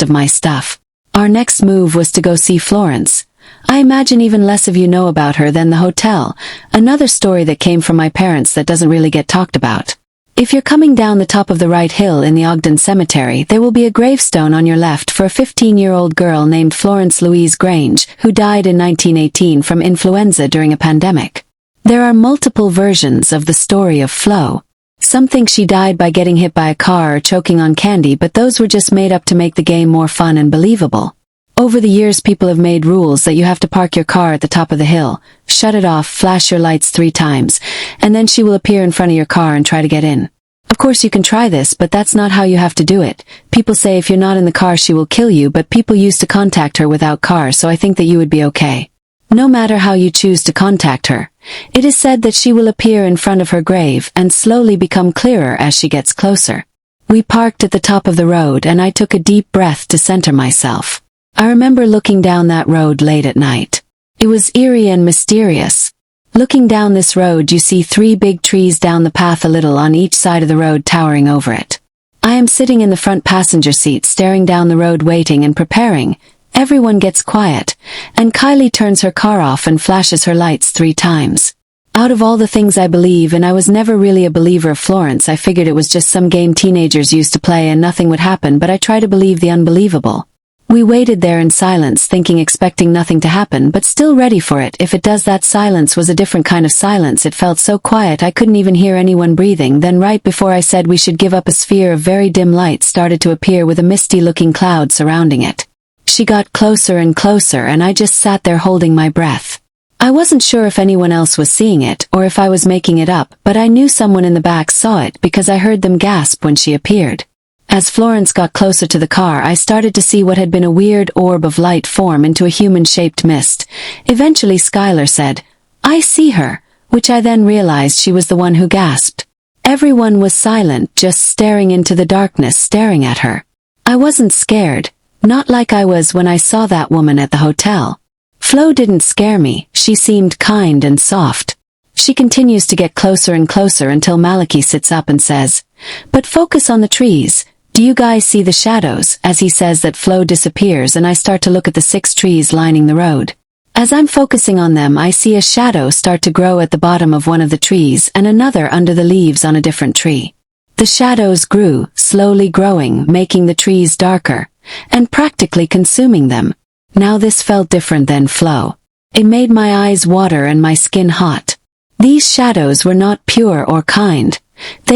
rest of my stuff. Our next move was to go see Florence. I imagine even less of you know about her than the hotel, another story that came from my parents that doesn't really get talked about. If you're coming down the top of the right hill in the Ogden Cemetery, there will be a gravestone on your left for a 15-year-old girl named Florence Louise Grange, who died in 1918 from influenza during a pandemic. There are multiple versions of the story of Flo. Some think she died by getting hit by a car or choking on candy, but those were just made up to make the game more fun and believable. Over the years, people have made rules that you have to park your car at the top of the hill, shut it off, flash your lights 3 times, and then she will appear in front of your car and try to get in. Of course you can try this, but that's not how you have to do it. People say if you're not in the car she will kill you, but people used to contact her without cars, so I think that you would be okay. No matter how you choose to contact her, it is said that she will appear in front of her grave and slowly become clearer as she gets closer. We parked at the top of the road and I took a deep breath to center myself. I remember looking down that road late at night. It was eerie and mysterious. Looking down this road, you see 3 big trees down the path, a little on each side of the road, towering over it. I am sitting in the front passenger seat, staring down the road, waiting and preparing. Everyone gets quiet, and Kylie turns her car off and flashes her lights 3 times. Out of all the things I believe, and I was never really a believer of Florence, I figured it was just some game teenagers used to play and nothing would happen, but I try to believe the unbelievable. We waited there in silence, thinking, expecting nothing to happen, but still ready for it. If it does, that silence was a different kind of silence. It felt so quiet I couldn't even hear anyone breathing. Then right before I said we should give up, a sphere of very dim light started to appear with a misty-looking cloud surrounding it. She got closer and closer, and I just sat there holding my breath. I wasn't sure if anyone else was seeing it, or if I was making it up, but I knew someone in the back saw it because I heard them gasp when she appeared. As Florence got closer to the car, I started to see what had been a weird orb of light form into a human-shaped mist. Eventually Skylar said, "I see her," which I then realized she was the one who gasped. Everyone was silent, just staring into the darkness, staring at her. I wasn't scared, not like I was when I saw that woman at the hotel. Flo didn't scare me, she seemed kind and soft. She continues to get closer and closer until Malachi sits up and says, "But focus on the trees. Do you guys see the shadows?" As he says that, Flo disappears and I start to look at the 6 trees lining the road. As I'm focusing on them, I see a shadow start to grow at the bottom of one of the trees and another under the leaves on a different tree. The shadows grew, slowly growing, making the trees darker, and practically consuming them. Now this felt different than Flo. It made my eyes water and my skin hot. These shadows were not pure or kind. They